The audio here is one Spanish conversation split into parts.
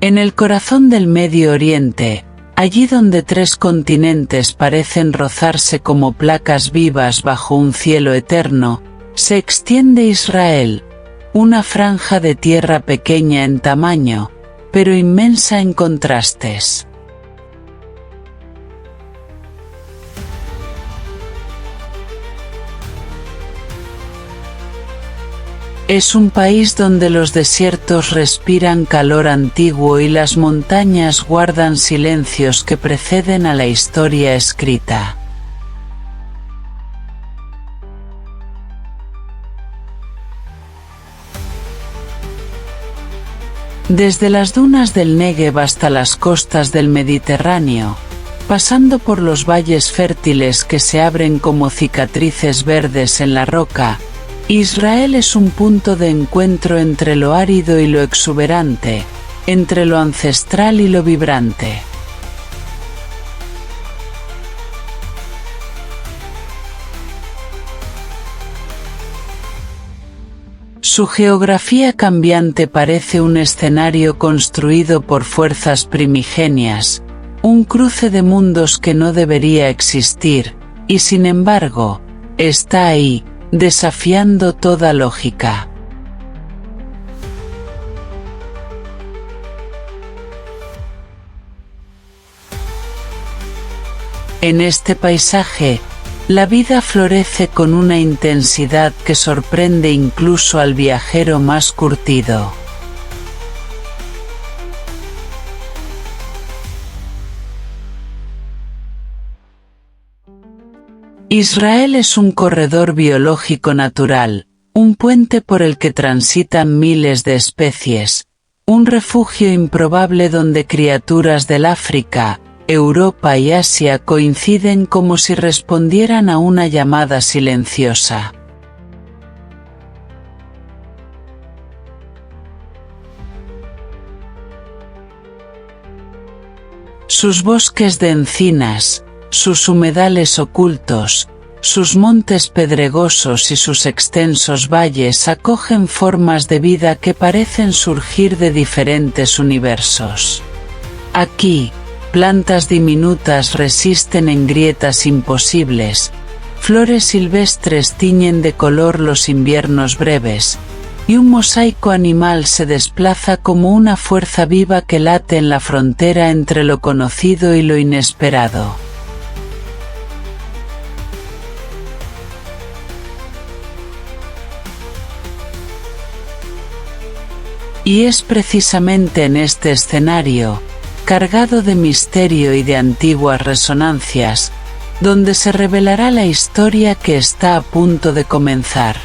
En el corazón del Medio Oriente, allí donde tres continentes parecen rozarse como placas vivas bajo un cielo eterno, se extiende Israel, una franja de tierra pequeña en tamaño, pero inmensa en contrastes. Es un país donde los desiertos respiran calor antiguo y las montañas guardan silencios que preceden a la historia escrita. Desde las dunas del Negev hasta las costas del Mediterráneo, pasando por los valles fértiles que se abren como cicatrices verdes en la roca, Israel es un punto de encuentro entre lo árido y lo exuberante, entre lo ancestral y lo vibrante. Su geografía cambiante parece un escenario construido por fuerzas primigenias, un cruce de mundos que no debería existir, y sin embargo, está ahí, desafiando toda lógica. En este paisaje, la vida florece con una intensidad que sorprende incluso al viajero más curtido. Israel es un corredor biológico natural, un puente por el que transitan miles de especies, un refugio improbable donde criaturas del África, Europa y Asia coinciden como si respondieran a una llamada silenciosa. Sus bosques de encinas, sus humedales ocultos, sus montes pedregosos y sus extensos valles acogen formas de vida que parecen surgir de diferentes universos. Aquí, plantas diminutas resisten en grietas imposibles, flores silvestres tiñen de color los inviernos breves, y un mosaico animal se desplaza como una fuerza viva que late en la frontera entre lo conocido y lo inesperado. Y es precisamente en este escenario, cargado de misterio y de antiguas resonancias, donde se revelará la historia que está a punto de comenzar.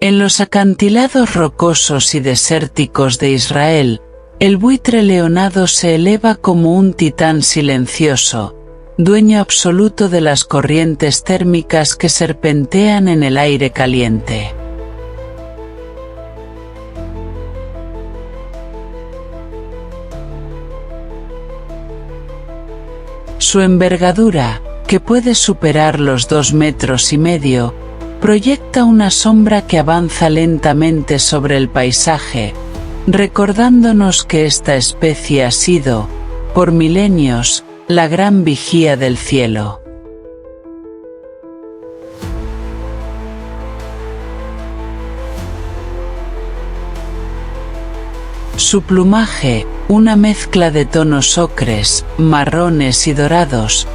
En los acantilados rocosos y desérticos de Israel, el buitre leonado se eleva como un titán silencioso, dueño absoluto de las corrientes térmicas que serpentean en el aire caliente. Su envergadura, que puede superar los 2,5 metros, proyecta una sombra que avanza lentamente sobre el paisaje, recordándonos que esta especie ha sido, por milenios, la gran vigía del cielo. Su plumaje, una mezcla de tonos ocres, marrones y dorados,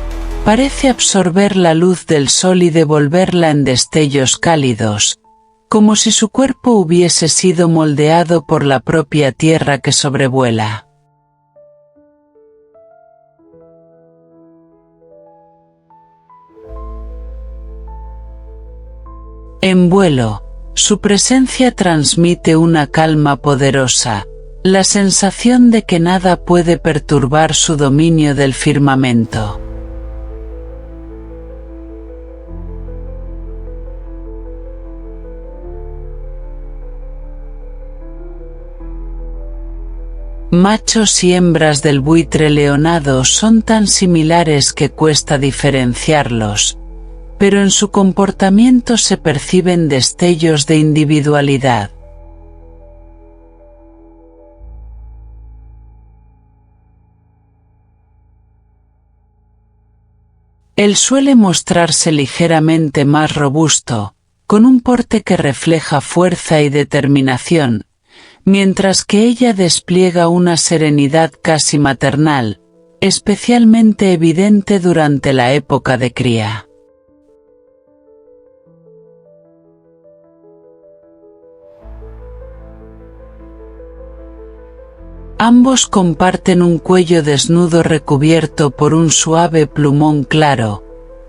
parece absorber la luz del sol y devolverla en destellos cálidos, como si su cuerpo hubiese sido moldeado por la propia tierra que sobrevuela. En vuelo, su presencia transmite una calma poderosa, la sensación de que nada puede perturbar su dominio del firmamento. Machos y hembras del buitre leonado son tan similares que cuesta diferenciarlos, pero en su comportamiento se perciben destellos de individualidad. Él suele mostrarse ligeramente más robusto, con un porte que refleja fuerza y determinación, mientras que ella despliega una serenidad casi maternal, especialmente evidente durante la época de cría. Ambos comparten un cuello desnudo recubierto por un suave plumón claro,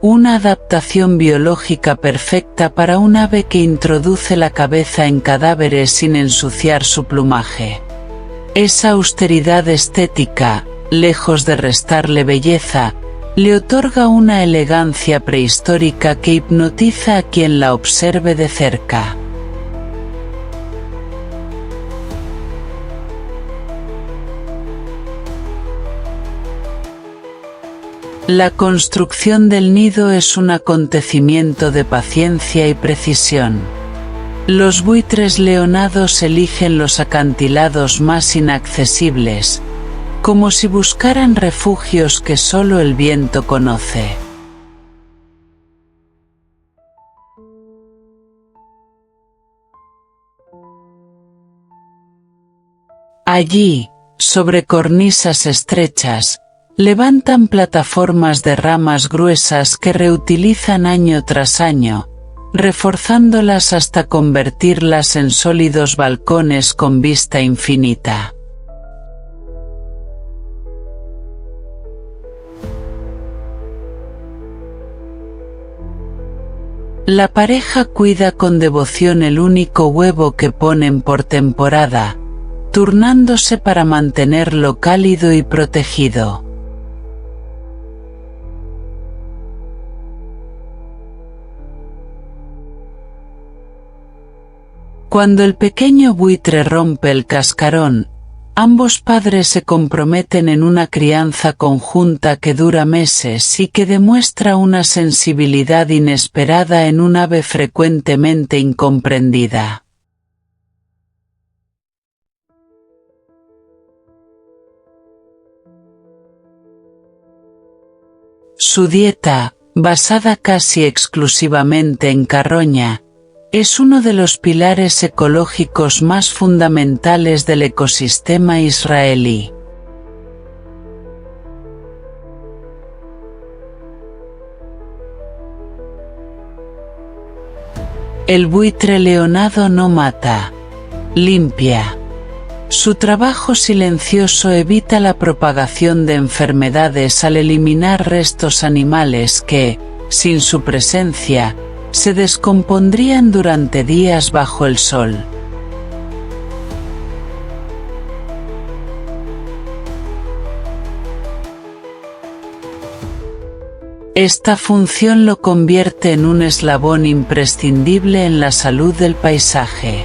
una adaptación biológica perfecta para un ave que introduce la cabeza en cadáveres sin ensuciar su plumaje. Esa austeridad estética, lejos de restarle belleza, le otorga una elegancia prehistórica que hipnotiza a quien la observe de cerca. La construcción del nido es un acontecimiento de paciencia y precisión. Los buitres leonados eligen los acantilados más inaccesibles, como si buscaran refugios que solo el viento conoce. Allí, sobre cornisas estrechas, levantan plataformas de ramas gruesas que reutilizan año tras año, reforzándolas hasta convertirlas en sólidos balcones con vista infinita. La pareja cuida con devoción el único huevo que ponen por temporada, turnándose para mantenerlo cálido y protegido. Cuando el pequeño buitre rompe el cascarón, ambos padres se comprometen en una crianza conjunta que dura meses y que demuestra una sensibilidad inesperada en un ave frecuentemente incomprendida. Su dieta, basada casi exclusivamente en carroña, es uno de los pilares ecológicos más fundamentales del ecosistema israelí. El buitre leonado no mata, limpia. Su trabajo silencioso evita la propagación de enfermedades al eliminar restos animales que, sin su presencia, se descompondrían durante días bajo el sol. Esta función lo convierte en un eslabón imprescindible en la salud del paisaje.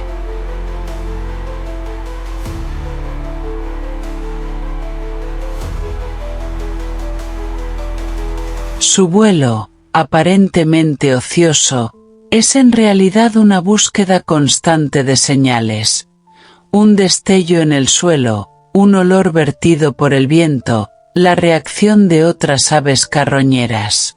Su vuelo, aparentemente ocioso, es en realidad una búsqueda constante de señales. Un destello en el suelo, un olor vertido por el viento, la reacción de otras aves carroñeras.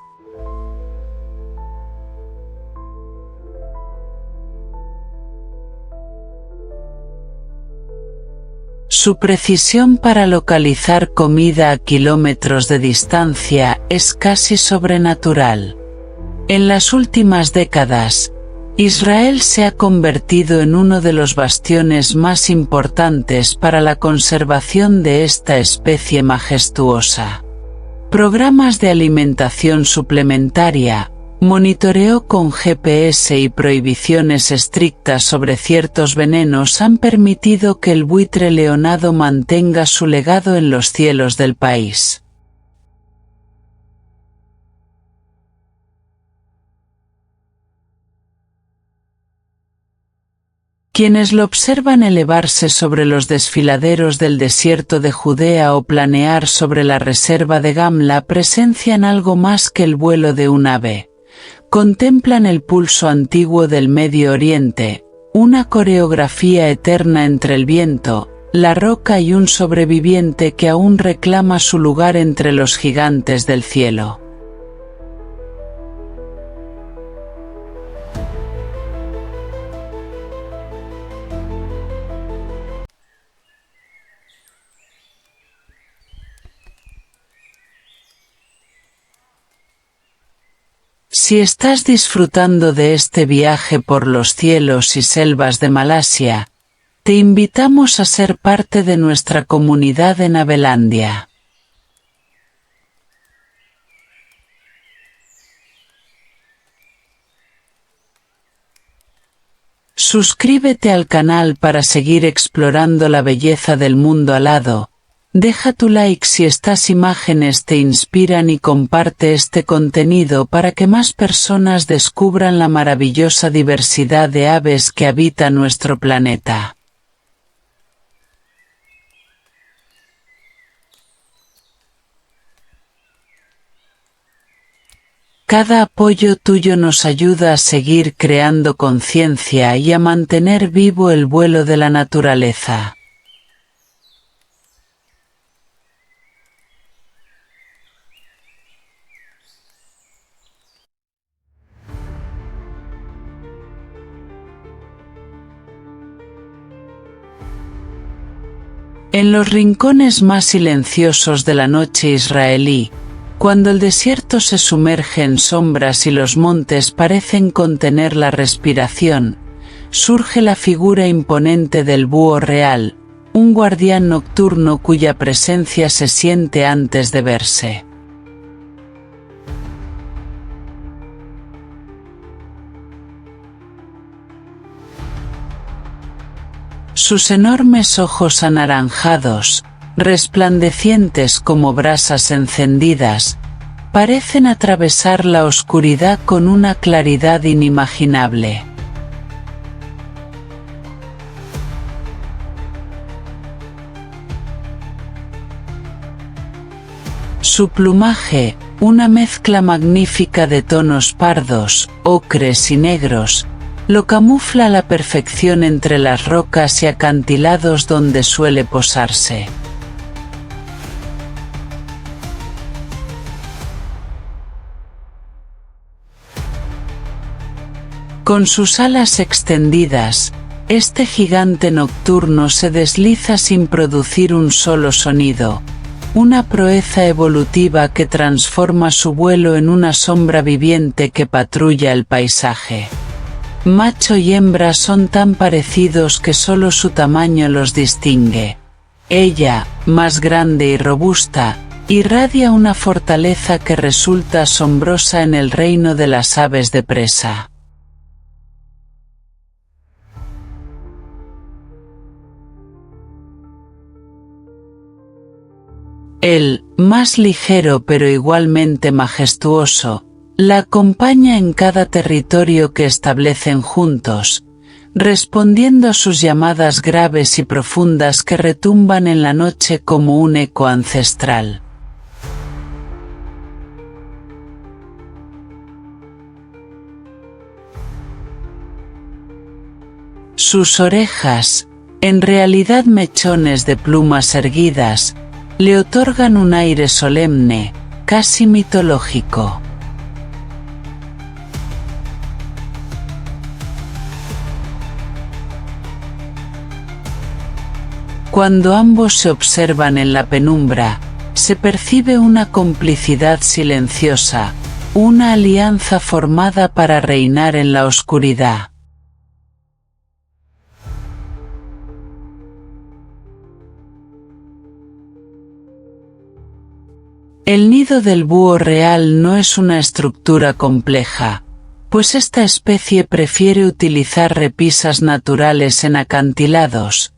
Su precisión para localizar comida a kilómetros de distancia es casi sobrenatural. En las últimas décadas, Israel se ha convertido en uno de los bastiones más importantes para la conservación de esta especie majestuosa. Programas de alimentación suplementaria, monitoreo con GPS y prohibiciones estrictas sobre ciertos venenos han permitido que el buitre leonado mantenga su legado en los cielos del país. Quienes lo observan elevarse sobre los desfiladeros del desierto de Judea o planear sobre la reserva de Gamla presencian algo más que el vuelo de un ave. Contemplan el pulso antiguo del Medio Oriente, una coreografía eterna entre el viento, la roca y un sobreviviente que aún reclama su lugar entre los gigantes del cielo. Si estás disfrutando de este viaje por los cielos y selvas de Malasia, te invitamos a ser parte de nuestra comunidad en Avelandia. Suscríbete al canal para seguir explorando la belleza del mundo alado. Deja tu like si estas imágenes te inspiran y comparte este contenido para que más personas descubran la maravillosa diversidad de aves que habita nuestro planeta. Cada apoyo tuyo nos ayuda a seguir creando conciencia y a mantener vivo el vuelo de la naturaleza. En los rincones más silenciosos de la noche israelí, cuando el desierto se sumerge en sombras y los montes parecen contener la respiración, surge la figura imponente del búho real, un guardián nocturno cuya presencia se siente antes de verse. Sus enormes ojos anaranjados, resplandecientes como brasas encendidas, parecen atravesar la oscuridad con una claridad inimaginable. Su plumaje, una mezcla magnífica de tonos pardos, ocres y negros, lo camufla a la perfección entre las rocas y acantilados donde suele posarse. Con sus alas extendidas, este gigante nocturno se desliza sin producir un solo sonido, una proeza evolutiva que transforma su vuelo en una sombra viviente que patrulla el paisaje. Macho y hembra son tan parecidos que solo su tamaño los distingue. Ella, más grande y robusta, irradia una fortaleza que resulta asombrosa en el reino de las aves de presa. Él, más ligero pero igualmente majestuoso, la acompaña en cada territorio que establecen juntos, respondiendo a sus llamadas graves y profundas que retumban en la noche como un eco ancestral. Sus orejas, en realidad mechones de plumas erguidas, le otorgan un aire solemne, casi mitológico. Cuando ambos se observan en la penumbra, se percibe una complicidad silenciosa, una alianza formada para reinar en la oscuridad. El nido del búho real no es una estructura compleja, pues esta especie prefiere utilizar repisas naturales en acantilados,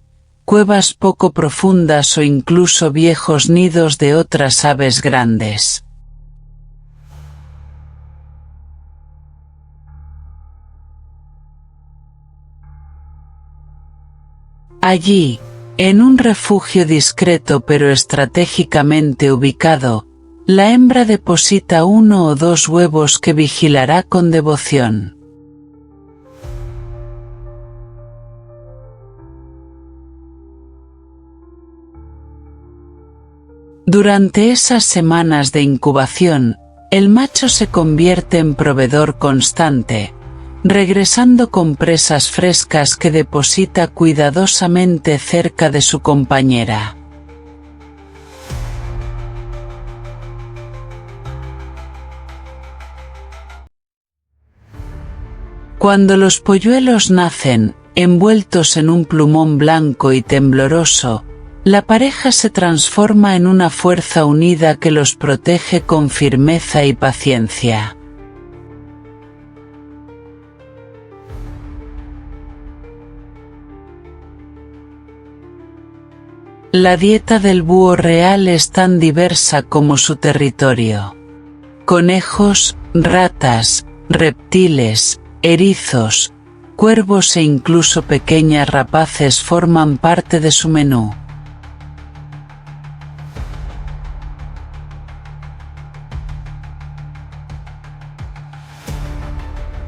cuevas poco profundas o incluso viejos nidos de otras aves grandes. Allí, en un refugio discreto pero estratégicamente ubicado, la hembra deposita 1 o 2 huevos que vigilará con devoción. Durante esas semanas de incubación, el macho se convierte en proveedor constante, regresando con presas frescas que deposita cuidadosamente cerca de su compañera. Cuando los polluelos nacen, envueltos en un plumón blanco y tembloroso, la pareja se transforma en una fuerza unida que los protege con firmeza y paciencia. La dieta del búho real es tan diversa como su territorio. Conejos, ratas, reptiles, erizos, cuervos e incluso pequeñas rapaces forman parte de su menú.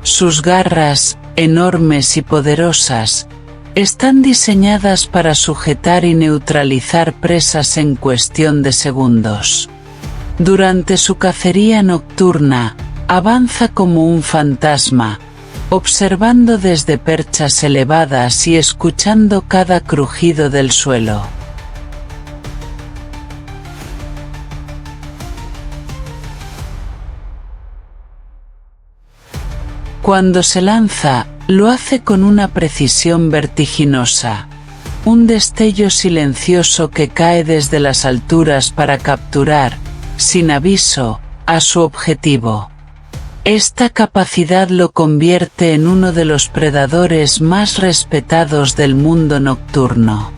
Sus garras, enormes y poderosas, están diseñadas para sujetar y neutralizar presas en cuestión de segundos. Durante su cacería nocturna, avanza como un fantasma, observando desde perchas elevadas y escuchando cada crujido del suelo. Cuando se lanza, lo hace con una precisión vertiginosa, un destello silencioso que cae desde las alturas para capturar, sin aviso, a su objetivo. Esta capacidad lo convierte en uno de los predadores más respetados del mundo nocturno.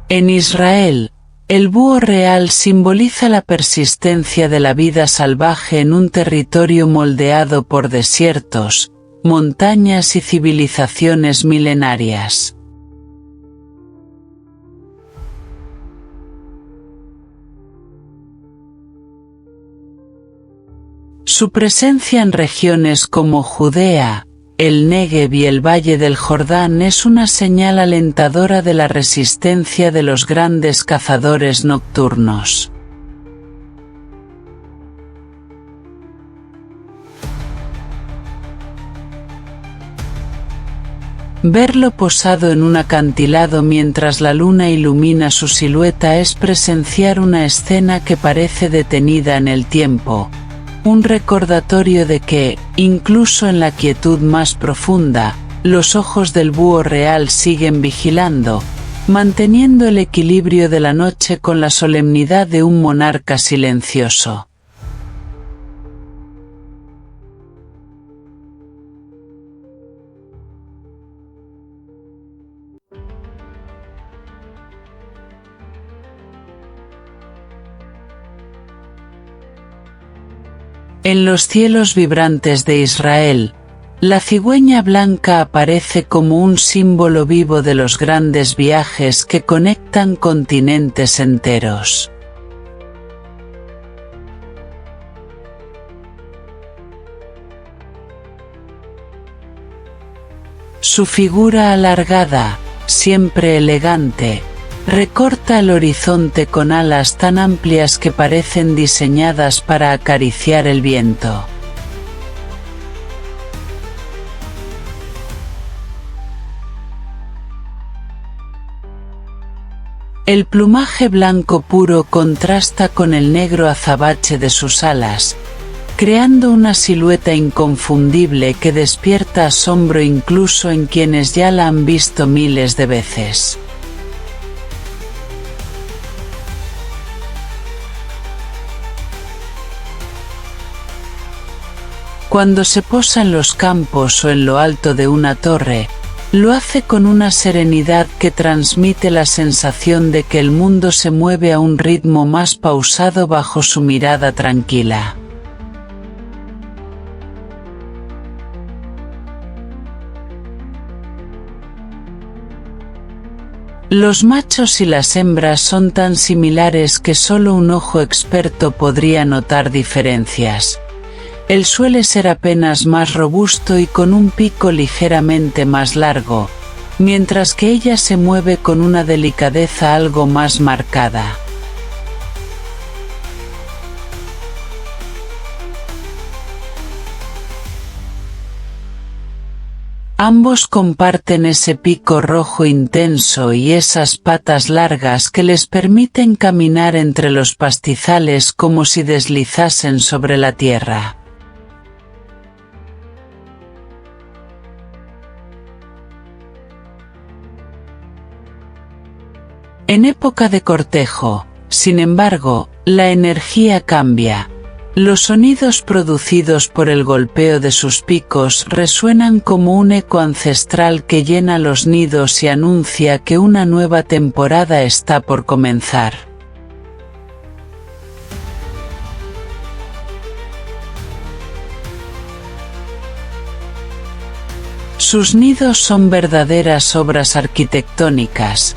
En Israel, el búho real simboliza la persistencia de la vida salvaje en un territorio moldeado por desiertos, montañas y civilizaciones milenarias. Su presencia en regiones como Judea, el Negev y el Valle del Jordán es una señal alentadora de la resistencia de los grandes cazadores nocturnos. Verlo posado en un acantilado mientras la luna ilumina su silueta es presenciar una escena que parece detenida en el tiempo. Un recordatorio de que, incluso en la quietud más profunda, los ojos del búho real siguen vigilando, manteniendo el equilibrio de la noche con la solemnidad de un monarca silencioso. En los cielos vibrantes de Israel, la cigüeña blanca aparece como un símbolo vivo de los grandes viajes que conectan continentes enteros. Su figura alargada, siempre elegante, recorta el horizonte con alas tan amplias que parecen diseñadas para acariciar el viento. El plumaje blanco puro contrasta con el negro azabache de sus alas, creando una silueta inconfundible que despierta asombro incluso en quienes ya la han visto miles de veces. Cuando se posa en los campos o en lo alto de una torre, lo hace con una serenidad que transmite la sensación de que el mundo se mueve a un ritmo más pausado bajo su mirada tranquila. Los machos y las hembras son tan similares que solo un ojo experto podría notar diferencias. Él suele ser apenas más robusto y con un pico ligeramente más largo, mientras que ella se mueve con una delicadeza algo más marcada. Ambos comparten ese pico rojo intenso y esas patas largas que les permiten caminar entre los pastizales como si deslizasen sobre la tierra. En época de cortejo, sin embargo, la energía cambia. Los sonidos producidos por el golpeo de sus picos resuenan como un eco ancestral que llena los nidos y anuncia que una nueva temporada está por comenzar. Sus nidos son verdaderas obras arquitectónicas.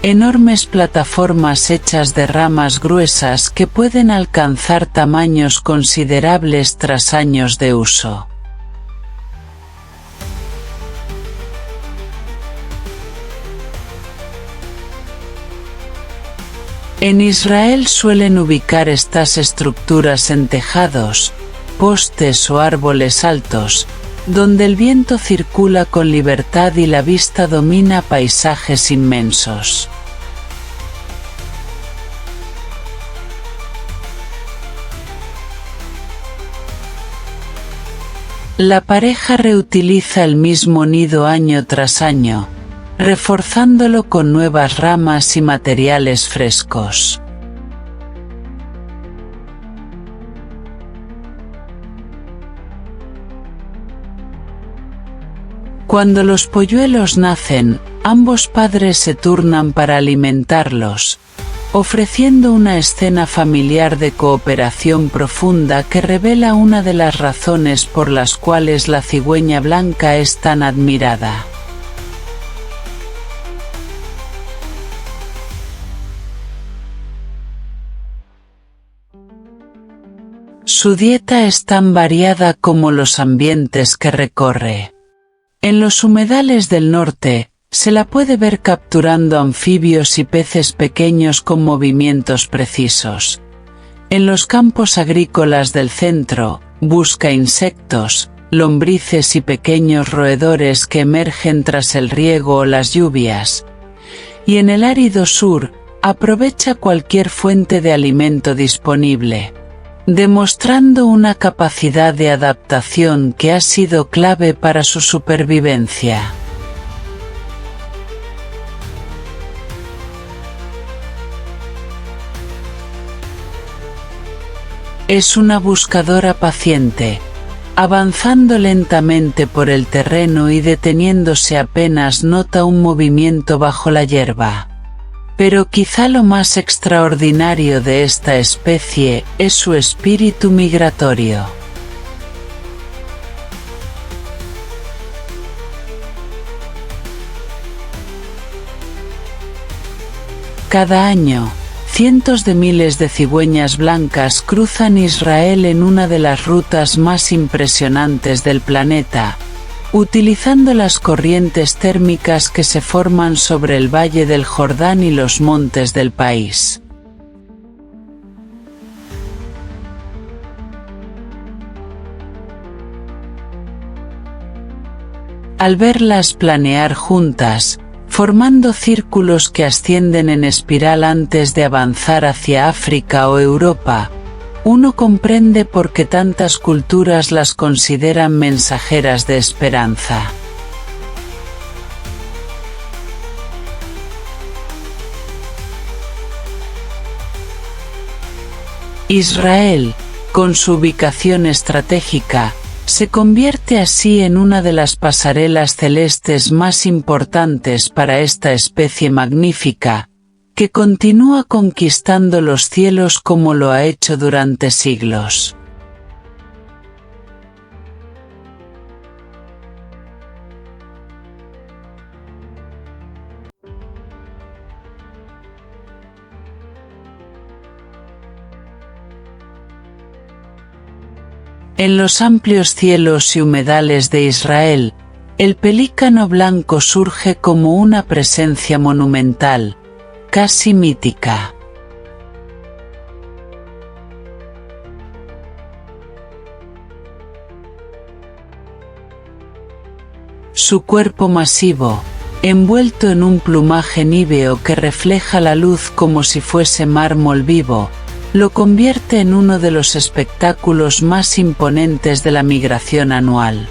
Enormes plataformas hechas de ramas gruesas que pueden alcanzar tamaños considerables tras años de uso. En Israel suelen ubicar estas estructuras en tejados, postes o árboles altos, donde el viento circula con libertad y la vista domina paisajes inmensos. La pareja reutiliza el mismo nido año tras año, reforzándolo con nuevas ramas y materiales frescos. Cuando los polluelos nacen, ambos padres se turnan para alimentarlos, ofreciendo una escena familiar de cooperación profunda que revela una de las razones por las cuales la cigüeña blanca es tan admirada. Su dieta es tan variada como los ambientes que recorre. En los humedales del norte, se la puede ver capturando anfibios y peces pequeños con movimientos precisos. En los campos agrícolas del centro, busca insectos, lombrices y pequeños roedores que emergen tras el riego o las lluvias. Y en el árido sur, aprovecha cualquier fuente de alimento disponible, demostrando una capacidad de adaptación que ha sido clave para su supervivencia. Es una buscadora paciente, avanzando lentamente por el terreno y deteniéndose apenas nota un movimiento bajo la hierba. Pero quizá lo más extraordinario de esta especie es su espíritu migratorio. Cada año, cientos de miles de cigüeñas blancas cruzan Israel en una de las rutas más impresionantes del planeta, utilizando las corrientes térmicas que se forman sobre el Valle del Jordán y los montes del país. Al verlas planear juntas, formando círculos que ascienden en espiral antes de avanzar hacia África o Europa, uno comprende por qué tantas culturas las consideran mensajeras de esperanza. Israel, con su ubicación estratégica, se convierte así en una de las pasarelas celestes más importantes para esta especie magnífica, que continúa conquistando los cielos como lo ha hecho durante siglos. En los amplios cielos y humedales de Israel, el pelícano blanco surge como una presencia monumental, casi mítica. Su cuerpo masivo, envuelto en un plumaje níveo que refleja la luz como si fuese mármol vivo, lo convierte en uno de los espectáculos más imponentes de la migración anual.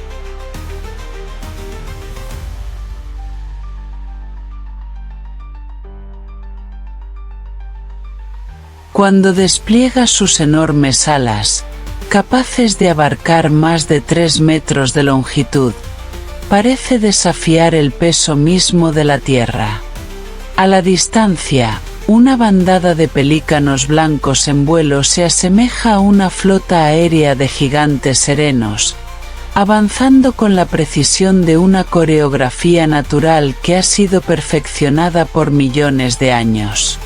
Cuando despliega sus enormes alas, capaces de abarcar más de 3 metros de longitud, parece desafiar el peso mismo de la Tierra. A la distancia, una bandada de pelícanos blancos en vuelo se asemeja a una flota aérea de gigantes serenos, avanzando con la precisión de una coreografía natural que ha sido perfeccionada por millones de años.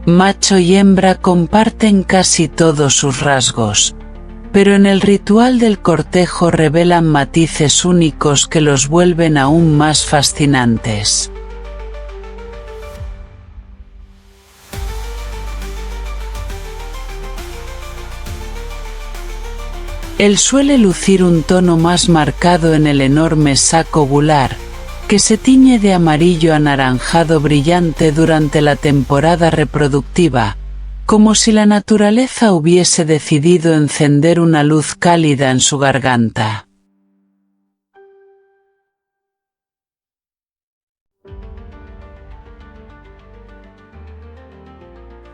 Macho y hembra comparten casi todos sus rasgos, pero en el ritual del cortejo revelan matices únicos que los vuelven aún más fascinantes. Él suele lucir un tono más marcado en el enorme saco gular, que se tiñe de amarillo anaranjado brillante durante la temporada reproductiva, como si la naturaleza hubiese decidido encender una luz cálida en su garganta.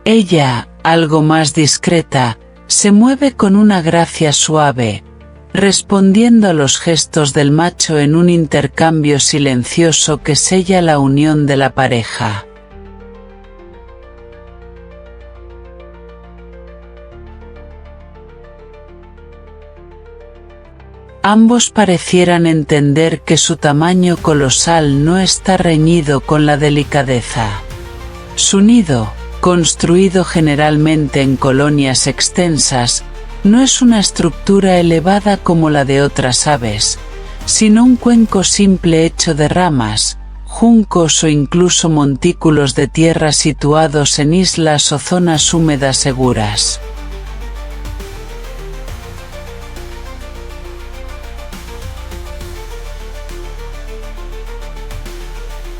Ella, algo más discreta, se mueve con una gracia suave, respondiendo a los gestos del macho en un intercambio silencioso que sella la unión de la pareja. Ambos parecieran entender que su tamaño colosal no está reñido con la delicadeza. Su nido, construido generalmente en colonias extensas, no es una estructura elevada como la de otras aves, sino un cuenco simple hecho de ramas, juncos o incluso montículos de tierra situados en islas o zonas húmedas seguras.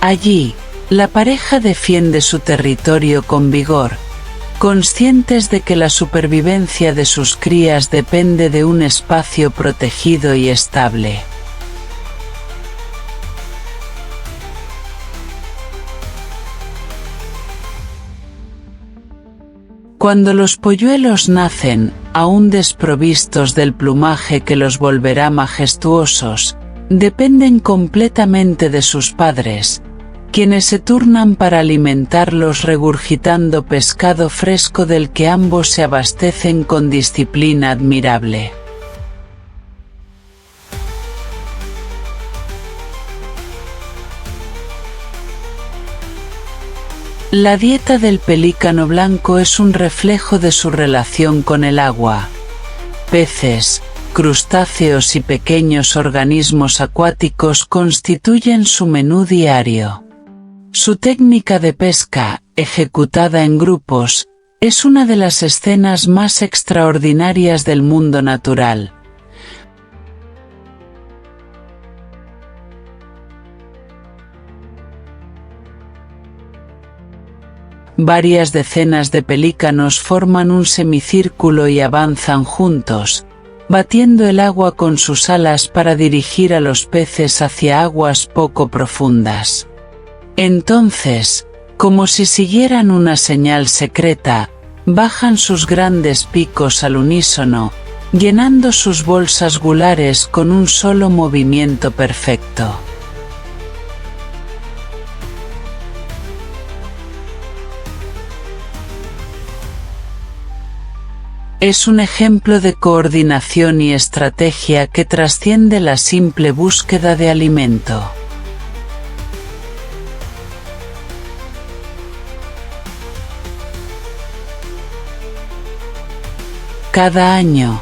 Allí, la pareja defiende su territorio con vigor, conscientes de que la supervivencia de sus crías depende de un espacio protegido y estable. Cuando los polluelos nacen, aún desprovistos del plumaje que los volverá majestuosos, dependen completamente de sus padres, quienes se turnan para alimentarlos regurgitando pescado fresco del que ambos se abastecen con disciplina admirable. La dieta del pelícano blanco es un reflejo de su relación con el agua. Peces, crustáceos y pequeños organismos acuáticos constituyen su menú diario. Su técnica de pesca, ejecutada en grupos, es una de las escenas más extraordinarias del mundo natural. Varias decenas de pelícanos forman un semicírculo y avanzan juntos, batiendo el agua con sus alas para dirigir a los peces hacia aguas poco profundas. Entonces, como si siguieran una señal secreta, bajan sus grandes picos al unísono, llenando sus bolsas gulares con un solo movimiento perfecto. Es un ejemplo de coordinación y estrategia que trasciende la simple búsqueda de alimento. Cada año,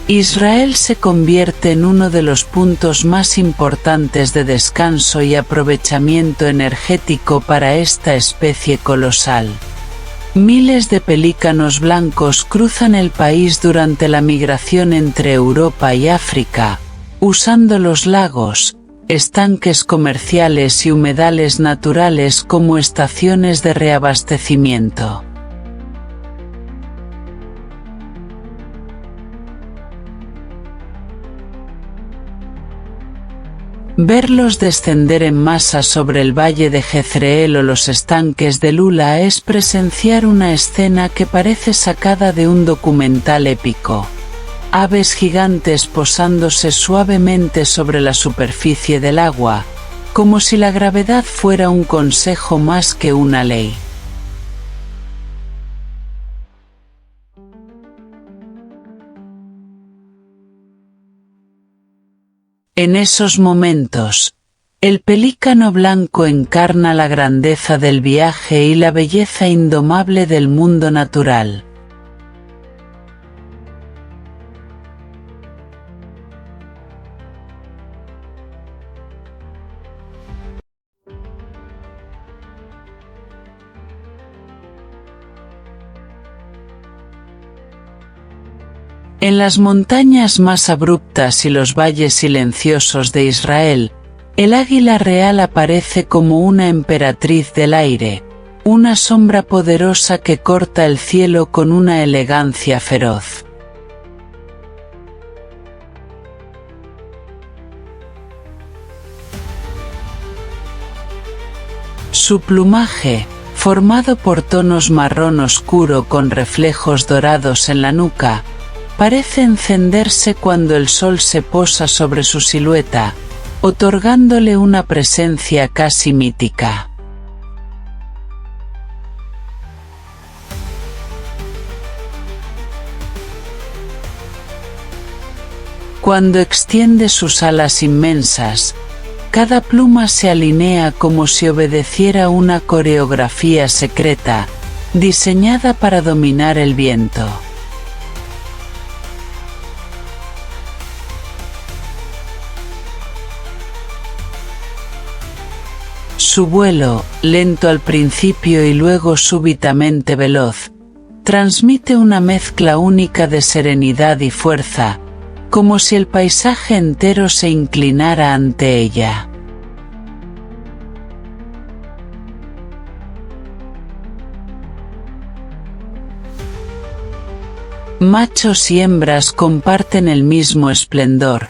Israel se convierte en uno de los puntos más importantes de descanso y aprovechamiento energético para esta especie colosal. Miles de pelícanos blancos cruzan el país durante la migración entre Europa y África, usando los lagos, estanques comerciales y humedales naturales como estaciones de reabastecimiento. Verlos descender en masa sobre el valle de Jezreel o los estanques de Lula es presenciar una escena que parece sacada de un documental épico. Aves gigantes posándose suavemente sobre la superficie del agua, como si la gravedad fuera un consejo más que una ley. En esos momentos, el pelícano blanco encarna la grandeza del viaje y la belleza indomable del mundo natural. En las montañas más abruptas y los valles silenciosos de Israel, el águila real aparece como una emperatriz del aire, una sombra poderosa que corta el cielo con una elegancia feroz. Su plumaje, formado por tonos marrón oscuro con reflejos dorados en la nuca, parece encenderse cuando el sol se posa sobre su silueta, otorgándole una presencia casi mítica. Cuando extiende sus alas inmensas, cada pluma se alinea como si obedeciera una coreografía secreta, diseñada para dominar el viento. Su vuelo, lento al principio y luego súbitamente veloz, transmite una mezcla única de serenidad y fuerza, como si el paisaje entero se inclinara ante ella. Machos y hembras comparten el mismo esplendor,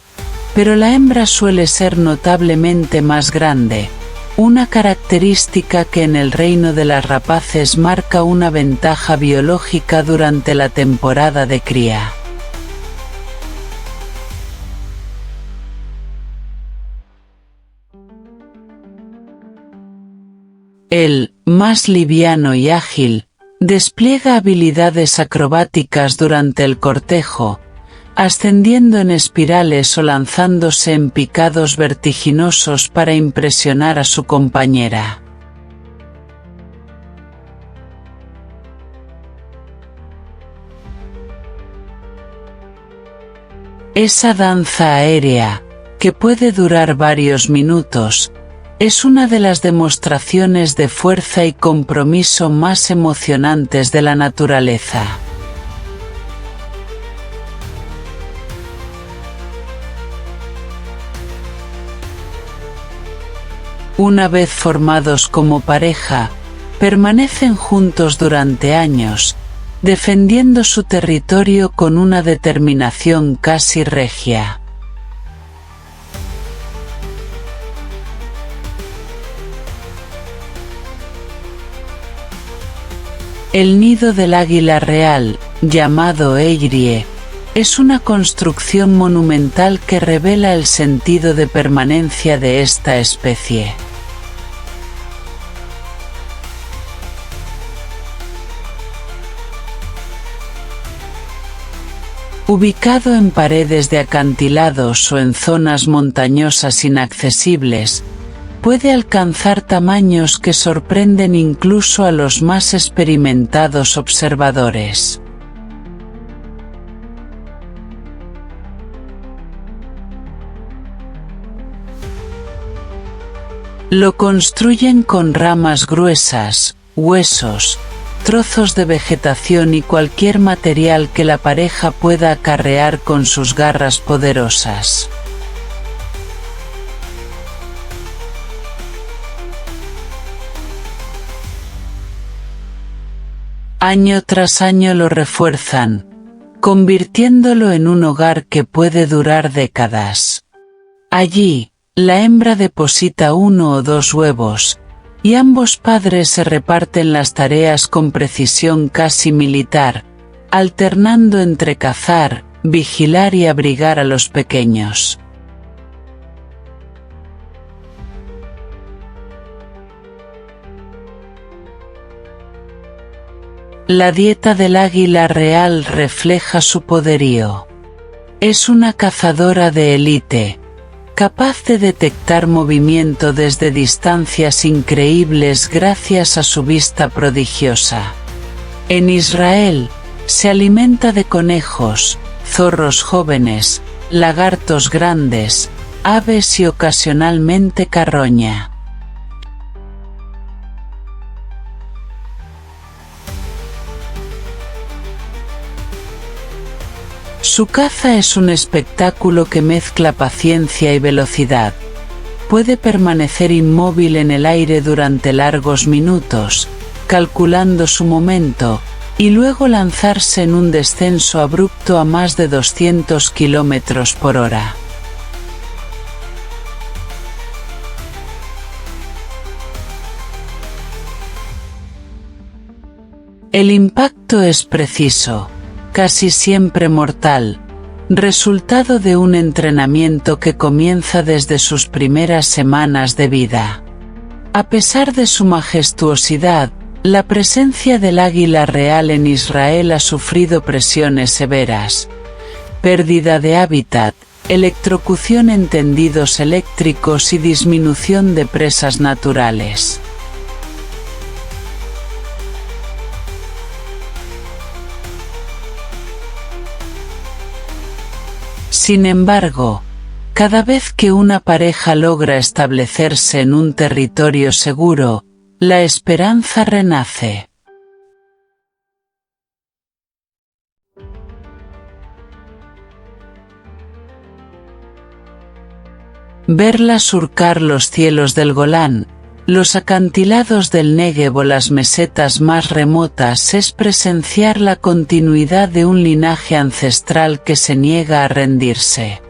pero la hembra suele ser notablemente más grande, una característica que en el reino de las rapaces marca una ventaja biológica durante la temporada de cría. El, más liviano y ágil, despliega habilidades acrobáticas durante el cortejo, ascendiendo en espirales o lanzándose en picados vertiginosos para impresionar a su compañera. Esa danza aérea, que puede durar varios minutos, es una de las demostraciones de fuerza y compromiso más emocionantes de la naturaleza. Una vez formados como pareja, permanecen juntos durante años, defendiendo su territorio con una determinación casi regia. El nido del águila real, llamado Eyrie, es una construcción monumental que revela el sentido de permanencia de esta especie. Ubicado en paredes de acantilados o en zonas montañosas inaccesibles, puede alcanzar tamaños que sorprenden incluso a los más experimentados observadores. Lo construyen con ramas gruesas, huesos, trozos de vegetación y cualquier material que la pareja pueda acarrear con sus garras poderosas. Año tras año lo refuerzan, convirtiéndolo en un hogar que puede durar décadas. Allí, la hembra deposita 1 o 2 huevos, y ambos padres se reparten las tareas con precisión casi militar, alternando entre cazar, vigilar y abrigar a los pequeños. La dieta del águila real refleja su poderío. Es una cazadora de élite, capaz de detectar movimiento desde distancias increíbles gracias a su vista prodigiosa. En Israel, se alimenta de conejos, zorros jóvenes, lagartos grandes, aves y ocasionalmente carroña. Su caza es un espectáculo que mezcla paciencia y velocidad. Puede permanecer inmóvil en el aire durante largos minutos, calculando su momento, y luego lanzarse en un descenso abrupto a más de 200 km por hora. El impacto es preciso, casi siempre mortal, resultado de un entrenamiento que comienza desde sus primeras semanas de vida. A pesar de su majestuosidad, la presencia del águila real en Israel ha sufrido presiones severas: pérdida de hábitat, electrocución en tendidos eléctricos y disminución de presas naturales. Sin embargo, cada vez que una pareja logra establecerse en un territorio seguro, la esperanza renace. Verla surcar los cielos del Golán, los acantilados del Néguev o las mesetas más remotas es presenciar la continuidad de un linaje ancestral que se niega a rendirse.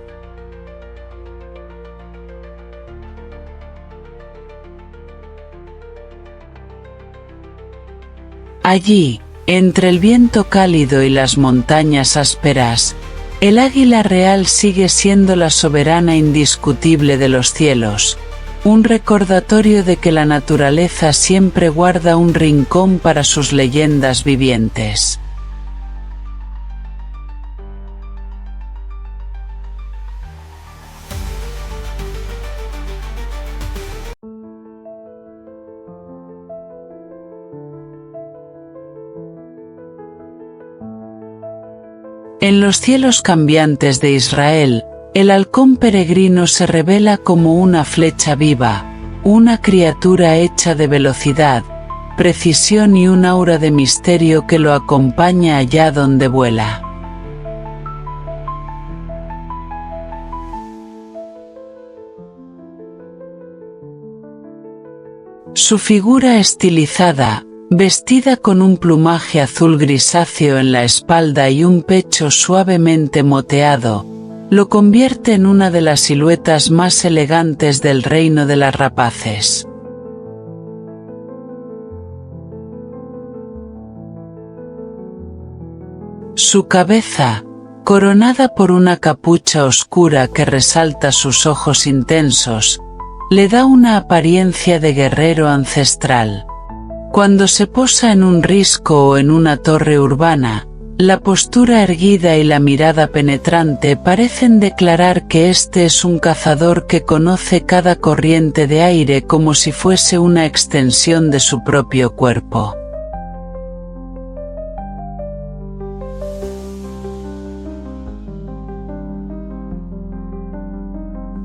Allí, entre el viento cálido y las montañas ásperas, el águila real sigue siendo la soberana indiscutible de los cielos, un recordatorio de que la naturaleza siempre guarda un rincón para sus leyendas vivientes. En los cielos cambiantes de Israel, el halcón peregrino se revela como una flecha viva, una criatura hecha de velocidad, precisión y un aura de misterio que lo acompaña allá donde vuela. Su figura estilizada, vestida con un plumaje azul grisáceo en la espalda y un pecho suavemente moteado, lo convierte en una de las siluetas más elegantes del reino de las rapaces. Su cabeza, coronada por una capucha oscura que resalta sus ojos intensos, le da una apariencia de guerrero ancestral. Cuando se posa en un risco o en una torre urbana, la postura erguida y la mirada penetrante parecen declarar que este es un cazador que conoce cada corriente de aire como si fuese una extensión de su propio cuerpo.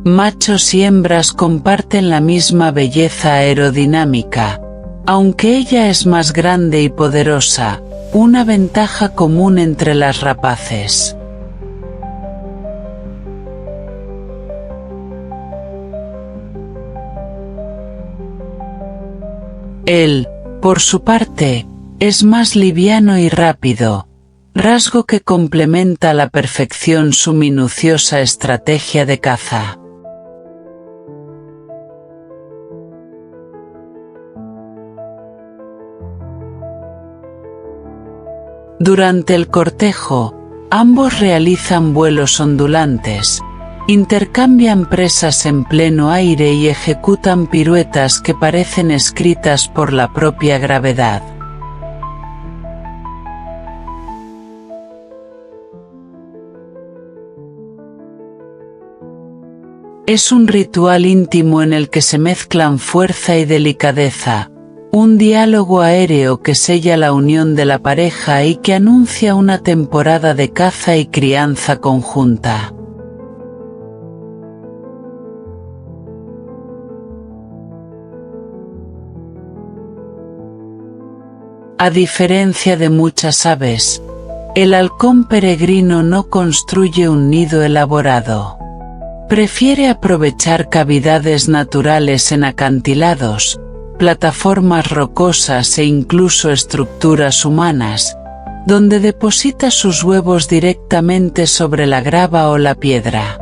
Machos y hembras comparten la misma belleza aerodinámica. Aunque ella es más grande y poderosa, una ventaja común entre las rapaces. Él, por su parte, es más liviano y rápido, rasgo que complementa a la perfección su minuciosa estrategia de caza. Durante el cortejo, ambos realizan vuelos ondulantes, intercambian presas en pleno aire y ejecutan piruetas que parecen escritas por la propia gravedad. Es un ritual íntimo en el que se mezclan fuerza y delicadeza, un diálogo aéreo que sella la unión de la pareja y que anuncia una temporada de caza y crianza conjunta. A diferencia de muchas aves, el halcón peregrino no construye un nido elaborado. Prefiere aprovechar cavidades naturales en acantilados, plataformas rocosas e incluso estructuras humanas, donde deposita sus huevos directamente sobre la grava o la piedra.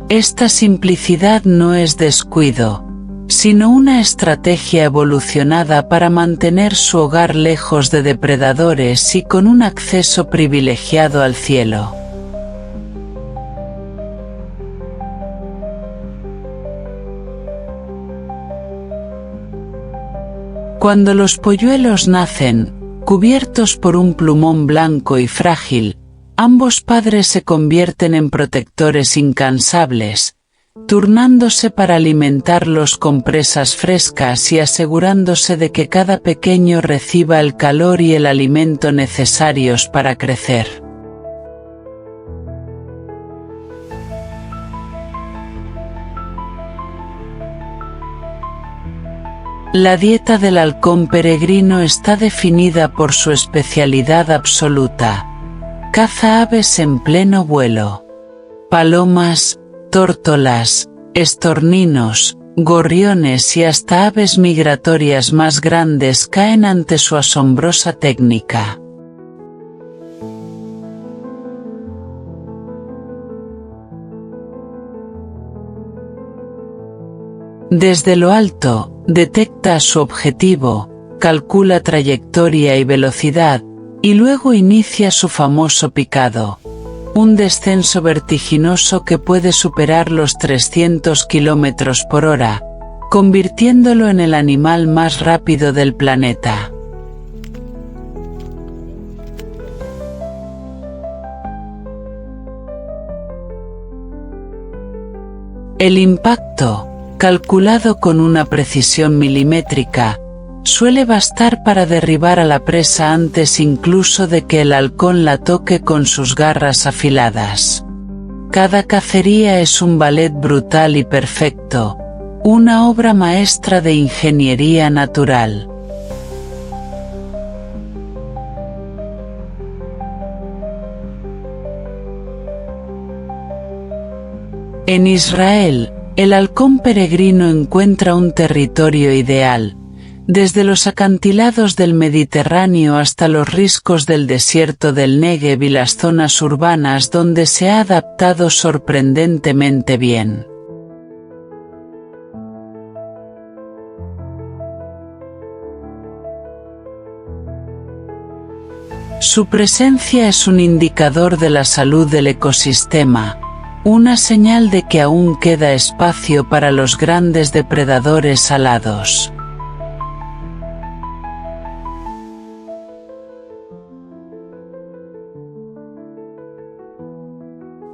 Esta simplicidad no es descuido, sino una estrategia evolucionada para mantener su hogar lejos de depredadores y con un acceso privilegiado al cielo. Cuando los polluelos nacen, cubiertos por un plumón blanco y frágil, ambos padres se convierten en protectores incansables, turnándose para alimentarlos con presas frescas y asegurándose de que cada pequeño reciba el calor y el alimento necesarios para crecer. La dieta del halcón peregrino está definida por su especialidad absoluta: caza aves en pleno vuelo. Palomas, tórtolas, estorninos, gorriones y hasta aves migratorias más grandes caen ante su asombrosa técnica. Desde lo alto, detecta a su objetivo, calcula trayectoria y velocidad, y luego inicia su famoso picado. Un descenso vertiginoso que puede superar los 300 km por hora, convirtiéndolo en el animal más rápido del planeta. El impacto, calculado con una precisión milimétrica, suele bastar para derribar a la presa antes incluso de que el halcón la toque con sus garras afiladas. Cada cacería es un ballet brutal y perfecto, una obra maestra de ingeniería natural. En Israel, el halcón peregrino encuentra un territorio ideal, desde los acantilados del Mediterráneo hasta los riscos del desierto del Negev y las zonas urbanas donde se ha adaptado sorprendentemente bien. Su presencia es un indicador de la salud del ecosistema, una señal de que aún queda espacio para los grandes depredadores alados.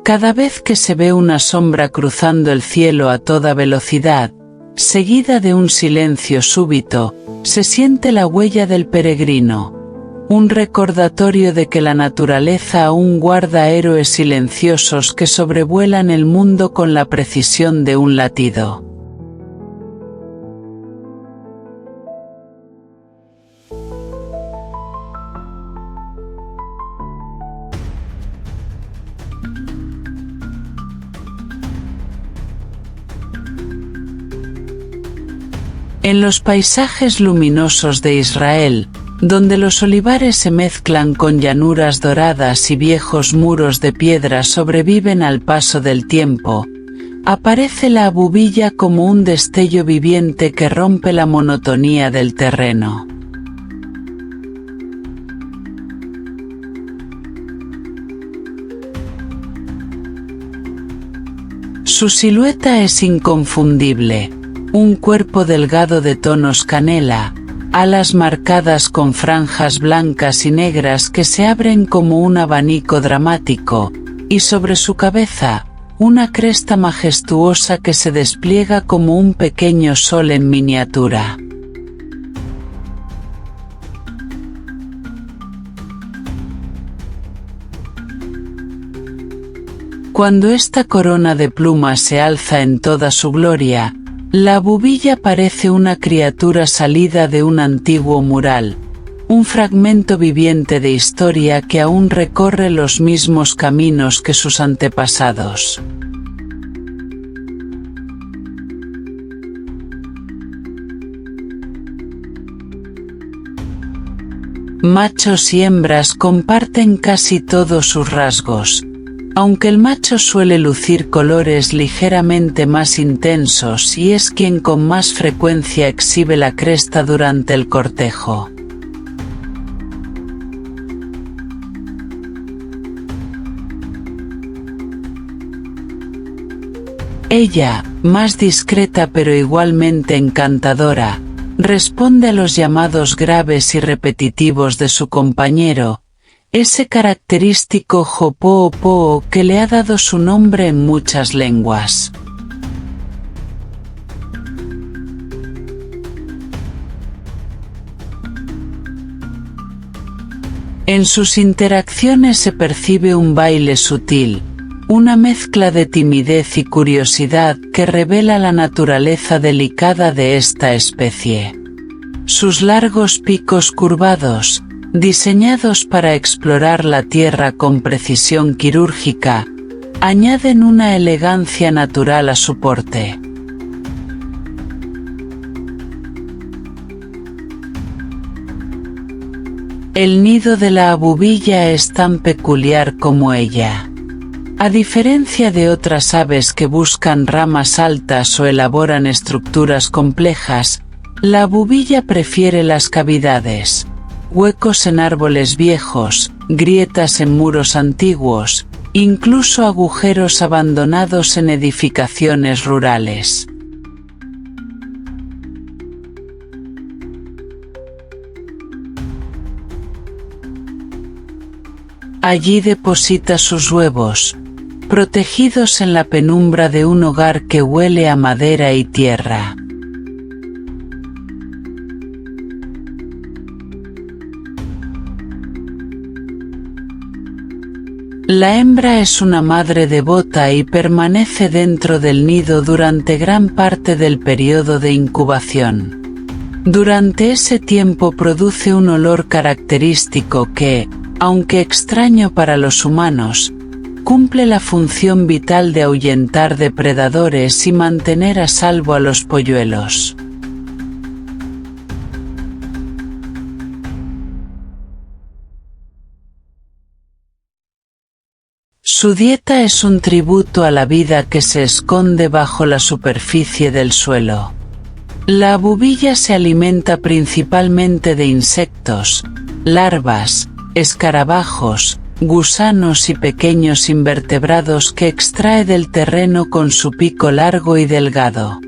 Cada vez que se ve una sombra cruzando el cielo a toda velocidad, seguida de un silencio súbito, se siente la huella del peregrino, un recordatorio de que la naturaleza aún guarda héroes silenciosos que sobrevuelan el mundo con la precisión de un latido. En los paisajes luminosos de Israel, donde los olivares se mezclan con llanuras doradas y viejos muros de piedra sobreviven al paso del tiempo, aparece la abubilla como un destello viviente que rompe la monotonía del terreno. Su silueta es inconfundible. Un cuerpo delgado de tonos canela, alas marcadas con franjas blancas y negras que se abren como un abanico dramático, y sobre su cabeza, una cresta majestuosa que se despliega como un pequeño sol en miniatura. Cuando esta corona de plumas se alza en toda su gloria, la abubilla parece una criatura salida de un antiguo mural, un fragmento viviente de historia que aún recorre los mismos caminos que sus antepasados. Machos y hembras comparten casi todos sus rasgos, aunque el macho suele lucir colores ligeramente más intensos y es quien con más frecuencia exhibe la cresta durante el cortejo. Ella, más discreta pero igualmente encantadora, responde a los llamados graves y repetitivos de su compañero, ese característico ho'opo'o que le ha dado su nombre en muchas lenguas. En sus interacciones se percibe un baile sutil, una mezcla de timidez y curiosidad que revela la naturaleza delicada de esta especie. Sus largos picos curvados, diseñados para explorar la tierra con precisión quirúrgica, añaden una elegancia natural a su porte. El nido de la abubilla es tan peculiar como ella. A diferencia de otras aves que buscan ramas altas o elaboran estructuras complejas, la abubilla prefiere las cavidades. Huecos en árboles viejos, grietas en muros antiguos, incluso agujeros abandonados en edificaciones rurales. Allí deposita sus huevos, protegidos en la penumbra de un hogar que huele a madera y tierra. La hembra es una madre devota y permanece dentro del nido durante gran parte del periodo de incubación. Durante ese tiempo produce un olor característico que, aunque extraño para los humanos, cumple la función vital de ahuyentar depredadores y mantener a salvo a los polluelos. Su dieta es un tributo a la vida que se esconde bajo la superficie del suelo. La abubilla se alimenta principalmente de insectos, larvas, escarabajos, gusanos y pequeños invertebrados que extrae del terreno con su pico largo y delgado.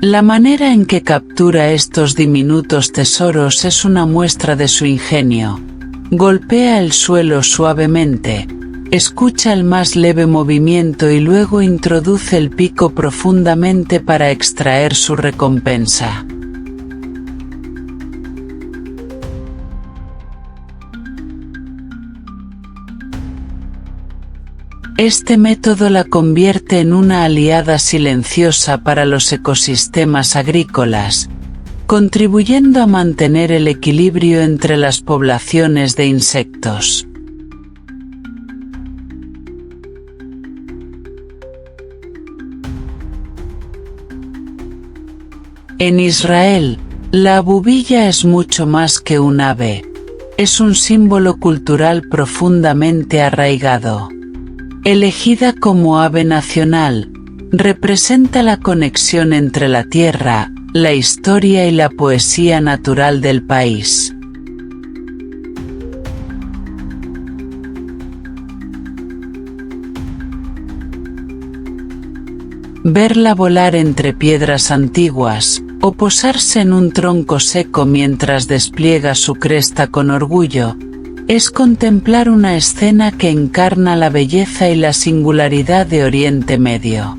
La manera en que captura estos diminutos tesoros es una muestra de su ingenio. Golpea el suelo suavemente, Escucha el más leve movimiento y luego introduce el pico profundamente para extraer su recompensa. Este método la convierte en una aliada silenciosa para los ecosistemas agrícolas, contribuyendo a mantener el equilibrio entre las poblaciones de insectos. En Israel, la abubilla es mucho más que un ave. Es un símbolo cultural profundamente arraigado. Elegida como ave nacional, representa la conexión entre la tierra, la historia y la poesía natural del país. Verla volar entre piedras antiguas, o posarse en un tronco seco mientras despliega su cresta con orgullo, es contemplar una escena que encarna la belleza y la singularidad de Oriente Medio.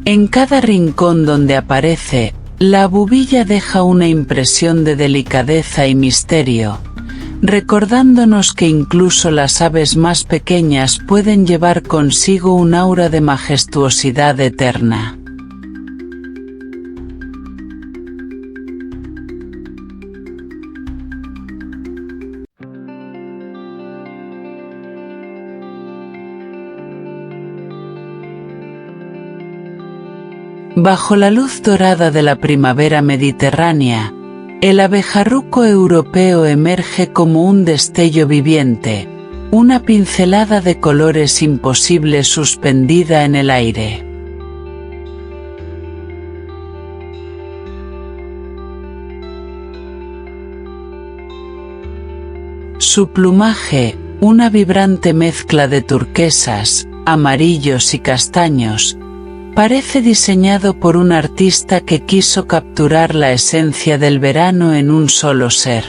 En cada rincón donde aparece, la abubilla deja una impresión de delicadeza y misterio, recordándonos que incluso las aves más pequeñas pueden llevar consigo un aura de majestuosidad eterna. Bajo la luz dorada de la primavera mediterránea, el abejarruco europeo emerge como un destello viviente, una pincelada de colores imposibles suspendida en el aire. Su plumaje, una vibrante mezcla de turquesas, amarillos y castaños, parece diseñado por un artista que quiso capturar la esencia del verano en un solo ser.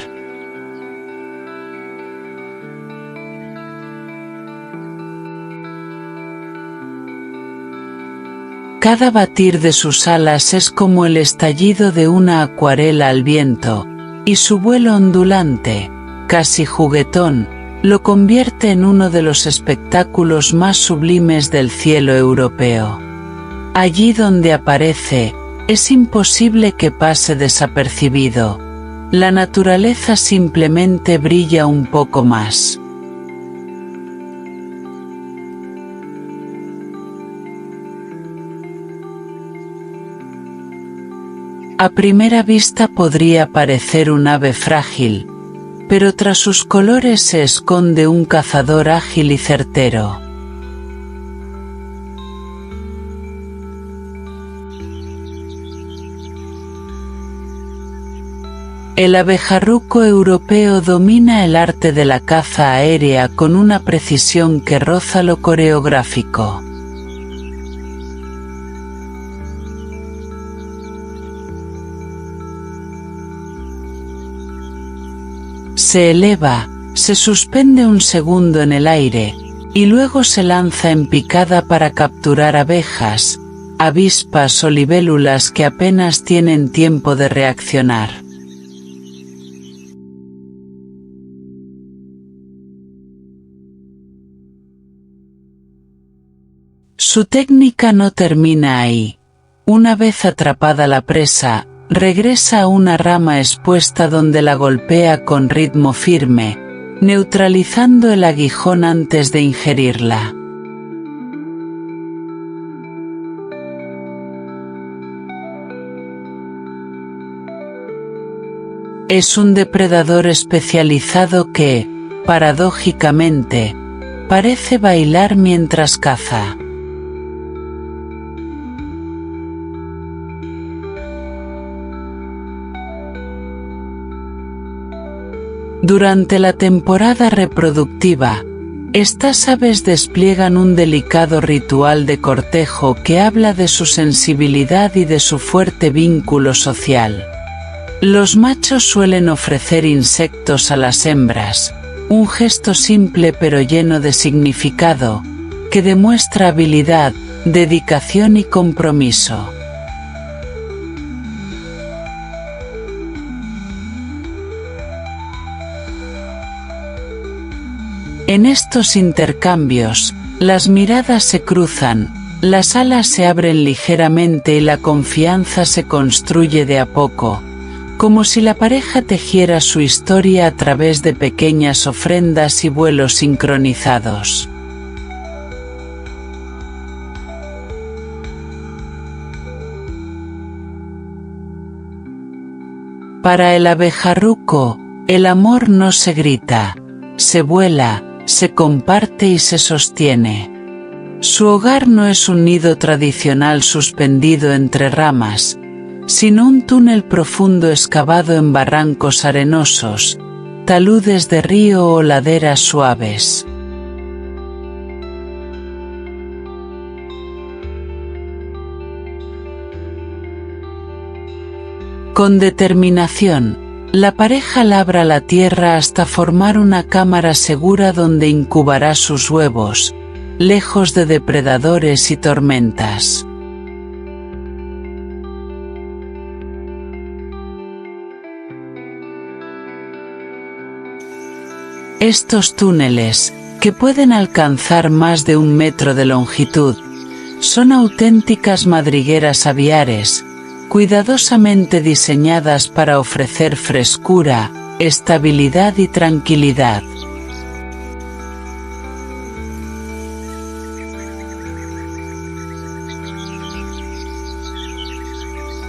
Cada batir de sus alas es como el estallido de una acuarela al viento, y su vuelo ondulante, casi juguetón, lo convierte en uno de los espectáculos más sublimes del cielo europeo. Allí donde aparece, es imposible que pase desapercibido. La naturaleza simplemente brilla un poco más. A primera vista podría parecer un ave frágil, pero tras sus colores se esconde un cazador ágil y certero. El abejarruco europeo domina el arte de la caza aérea con una precisión que roza lo coreográfico. Se eleva, se suspende un segundo en el aire, y luego se lanza en picada para capturar abejas, avispas o libélulas que apenas tienen tiempo de reaccionar. Su técnica no termina ahí. Una vez atrapada la presa, regresa a una rama expuesta donde la golpea con ritmo firme, neutralizando el aguijón antes de ingerirla. Es un depredador especializado que, paradójicamente, parece bailar mientras caza. Durante la temporada reproductiva, Estas aves despliegan un delicado ritual de cortejo que habla de su sensibilidad y de su fuerte vínculo social. Los machos suelen ofrecer insectos a las hembras, un gesto simple pero lleno de significado, que demuestra habilidad, dedicación y compromiso. En estos intercambios, las miradas se cruzan, las alas se abren ligeramente y la confianza se construye de a poco, como si la pareja tejiera su historia a través de pequeñas ofrendas y vuelos sincronizados. Para el abejarruco, el amor no se grita, se vuela, se comparte y se sostiene. Su hogar no es un nido tradicional suspendido entre ramas, sino un túnel profundo excavado en barrancos arenosos, taludes de río o laderas suaves. Con determinación, la pareja labra la tierra hasta formar una cámara segura donde incubará sus huevos, lejos de depredadores y tormentas. Estos túneles, que pueden alcanzar más de 1 metro de longitud, son auténticas madrigueras aviares, cuidadosamente diseñadas para ofrecer frescura, estabilidad y tranquilidad.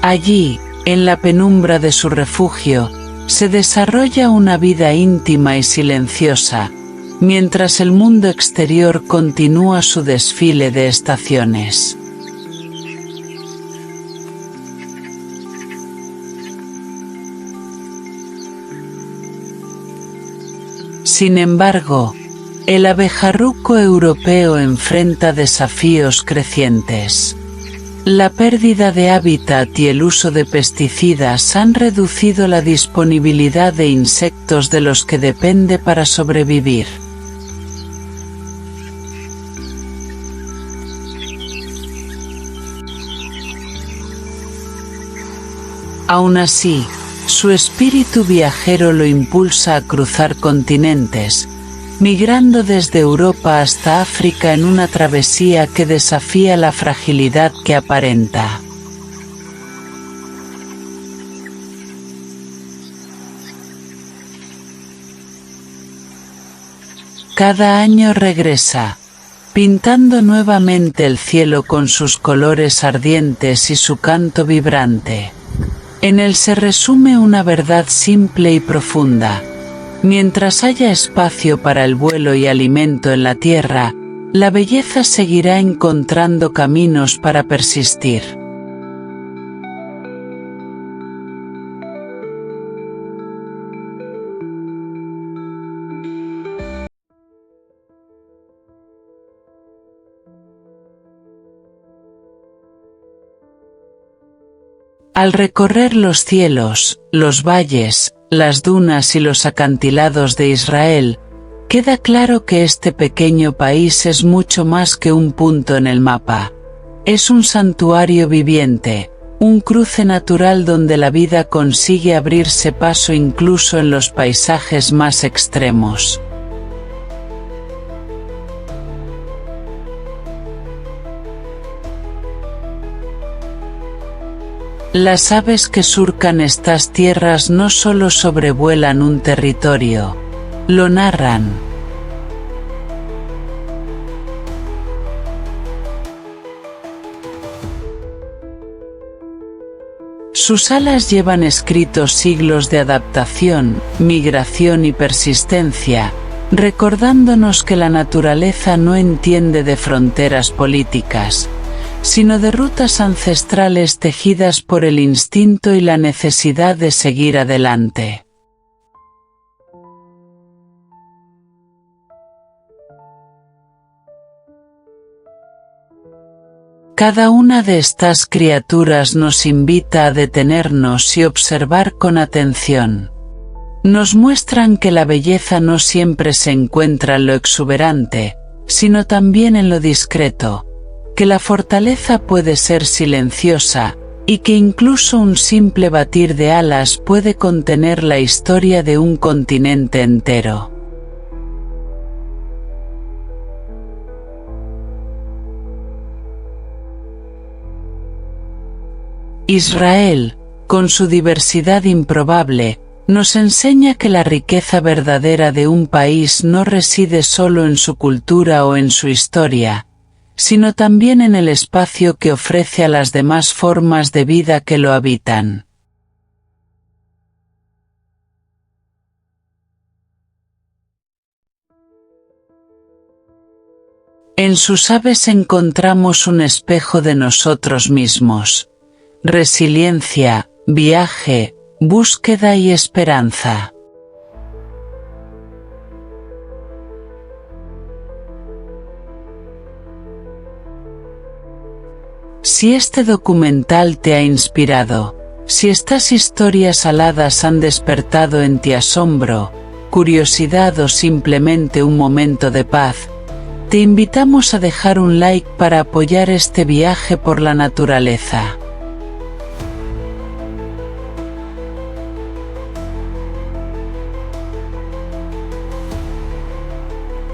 Allí, en la penumbra de su refugio, se desarrolla una vida íntima y silenciosa, mientras el mundo exterior continúa su desfile de estaciones. Sin embargo, el abejarruco europeo enfrenta desafíos crecientes. La pérdida de hábitat y el uso de pesticidas han reducido la disponibilidad de insectos de los que depende para sobrevivir. Aún así, su espíritu viajero lo impulsa a cruzar continentes, migrando desde Europa hasta África en una travesía que desafía la fragilidad que aparenta. Cada año regresa, pintando nuevamente el cielo con sus colores ardientes y su canto vibrante. En él se resume una verdad simple y profunda. Mientras haya espacio para el vuelo y alimento en la tierra, la belleza seguirá encontrando caminos para persistir. Al recorrer los cielos, los valles, las dunas y los acantilados de Israel, queda claro que este pequeño país es mucho más que un punto en el mapa. Es un santuario viviente, un cruce natural donde la vida consigue abrirse paso incluso en los paisajes más extremos. Las aves que surcan estas tierras no solo sobrevuelan un territorio, lo narran. Sus alas llevan escritos siglos de adaptación, migración y persistencia, recordándonos que la naturaleza no entiende de fronteras políticas, sino de rutas ancestrales tejidas por el instinto y la necesidad de seguir adelante. Cada una de estas criaturas nos invita a detenernos y observar con atención. Nos muestran que la belleza no siempre se encuentra en lo exuberante, sino también en lo discreto, que la fortaleza puede ser silenciosa, y que incluso un simple batir de alas puede contener la historia de un continente entero. Israel, con su diversidad improbable, nos enseña que la riqueza verdadera de un país no reside solo en su cultura o en su historia, sino también en el espacio que ofrece a las demás formas de vida que lo habitan. En sus aves encontramos un espejo de nosotros mismos. Resiliencia, viaje, búsqueda y esperanza. Si este documental te ha inspirado, si estas historias aladas han despertado en ti asombro, curiosidad o simplemente un momento de paz, te invitamos a dejar un like para apoyar este viaje por la naturaleza.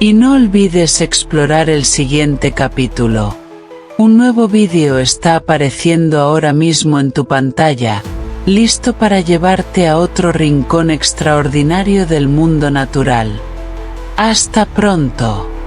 Y no olvides explorar el siguiente capítulo. Un nuevo vídeo está apareciendo ahora mismo en tu pantalla, listo para llevarte a otro rincón extraordinario del mundo natural. ¡Hasta pronto!